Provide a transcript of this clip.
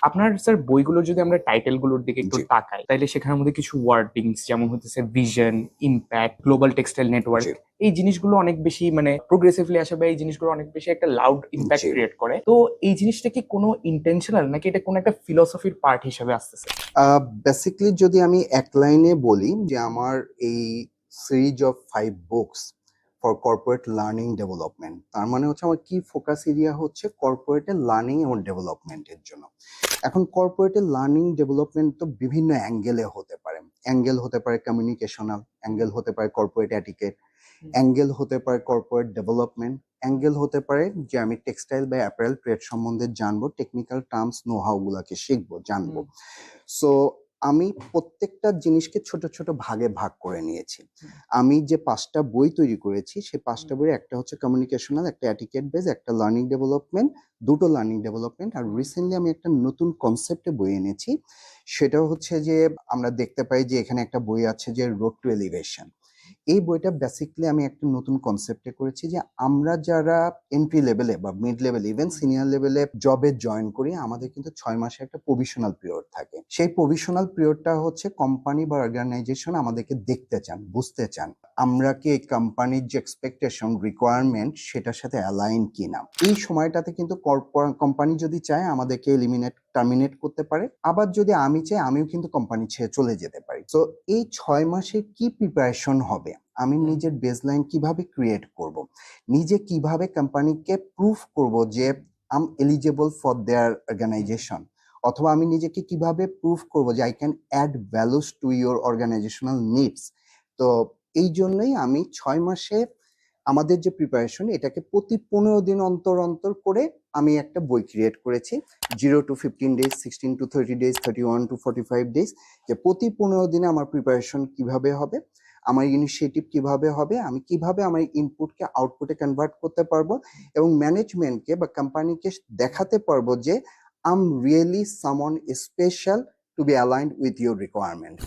আপনার স্যার বইগুলো যদি আমরা টাইটেল গুলোর দিকে একটু জি তাকাই, তাহলে সেখানের মধ্যে কিছু ওয়ার্ডিংস যেমন হচ্ছে vision, impact, global textile network, জি এই জিনিসগুলো অনেক বেশি মানে প্রোগ্রেসিভলি আসে, বা এই জিনিসগুলো অনেক বেশি একটা লাউড ইম্প্যাক্ট জি ক্রিয়েট করে। তো এই জিনিসটা কি কোনো ইন্টেনশনাল, নাকি এটা কোনো একটা ফিলোসফির পার্ট হিসেবে আসতেছে? বেসিক্যালি যদি আমি এক লাইনে বলি যে আমার এই series of 5 books for corporate learning development, তার মানে হচ্ছে আমার কি ফোকাস এরিয়া হচ্ছে কর্পোরেটের লার্নিং এবং ডেভেলপমেন্টের জন্য। এখন কর্পোরেটের লার্নিং ডেভেলপমেন্ট তো বিভিন্ন অ্যাঙ্গেলে হতে পারে। অ্যাঙ্গেল হতে পারে কমিউনিকেশনাল, অ্যাঙ্গেল হতে পারে কর্পোরেট অ্যাটিকেট, অ্যাঙ্গেল হতে পারে কর্পোরেট ডেভেলপমেন্ট, অ্যাঙ্গেল হতে পারে যে আমি টেক্সটাইল বা অ্যাপারেল ট্রেড সম্বন্ধে জানবো, টেকনিক্যাল টার্মস নো হাউ গুলাকে শিখবো জানবো। সো আমি প্রত্যেকটা জিনিসকে ছোট ছোট ভাগে ভাগ করে নিয়েছি। আমি যে 5টা বই তৈরি করেছি সেই 5টা বইয়ের একটা হচ্ছে কমিউনিকেশনাল, একটা অ্যাটিকেট বেস, একটা লার্নিং ডেভেলপমেন্ট, দুটো লার্নিং ডেভেলপমেন্ট। আর রিসেন্টলি আমি একটা নতুন কনসেপ্টে বই এনেছি, সেটা হচ্ছে যে আমরা দেখতে পাই যে এখানে একটা বই আছে যে রোড টু এলিভেশন। এই বইটা বেসিক্যালি আমি একটা নতুন কনসেপ্টে করেছি যে আমরা যারা এন্ট্রি লেভেলে বা মিড লেভেলে ইভেন সিনিয়র লেভেলে জবে জয়েন করি, আমাদের কিন্তু 6 মাসের একটা প্রভিশনাল পিরিয়ড থাকে। সেই প্রভিশনাল পিরিয়ডটা হচ্ছে কোম্পানি বা অর্গানাইজেশন আমাদেরকে দেখতে চান, বুঝতে চান আমরা কি এই কোম্পানির যে এক্সপেকটেশন রিকোয়ারমেন্ট সেটার সাথে অ্যালাইন কিনা। এই সময়টাতে কিন্তু কোম্পানি যদি চায় আমাদেরকে টার্মিনেট করতে পারে, আবার যদি আমি চাই আমিও কিন্তু কোম্পানি ছেড়ে চলে যেতে পারি। তো এই 6 মাসের কি প্রিপারেশন হবে, আমি নিজের বেসলাইন কিভাবে ক্রিয়েট করব, নিজে কিভাবে কোম্পানিকে প্রুফ করব যে I am eligible for their organization, অথবা আমি নিজেকে কিভাবে প্রুফ করব যে I can add values to your organizational needs. তো এই জন্যই আমি 6 মাসে আমাদের যে প্রিপারেশন এটাকে প্রতি 15 দিন অন্তর অন্তর করে আমি একটা বই ক্রিয়েট করেছি। 0 to 15 days, 16 to 30 days, 31 to 45 days, যে প্রতি 15 দিনে আমার প্রিপারেশন কিভাবে হবে, আমার ইনিশিয়েটিভ কিভাবে হবে, আমি কিভাবে আমার ইনপুটকে আউটপুটে কনভার্ট করতে পারবো, এবং ম্যানেজমেন্টকে বা কোম্পানিকে দেখাতে পারবো যে I am really someone special to be aligned with your requirement.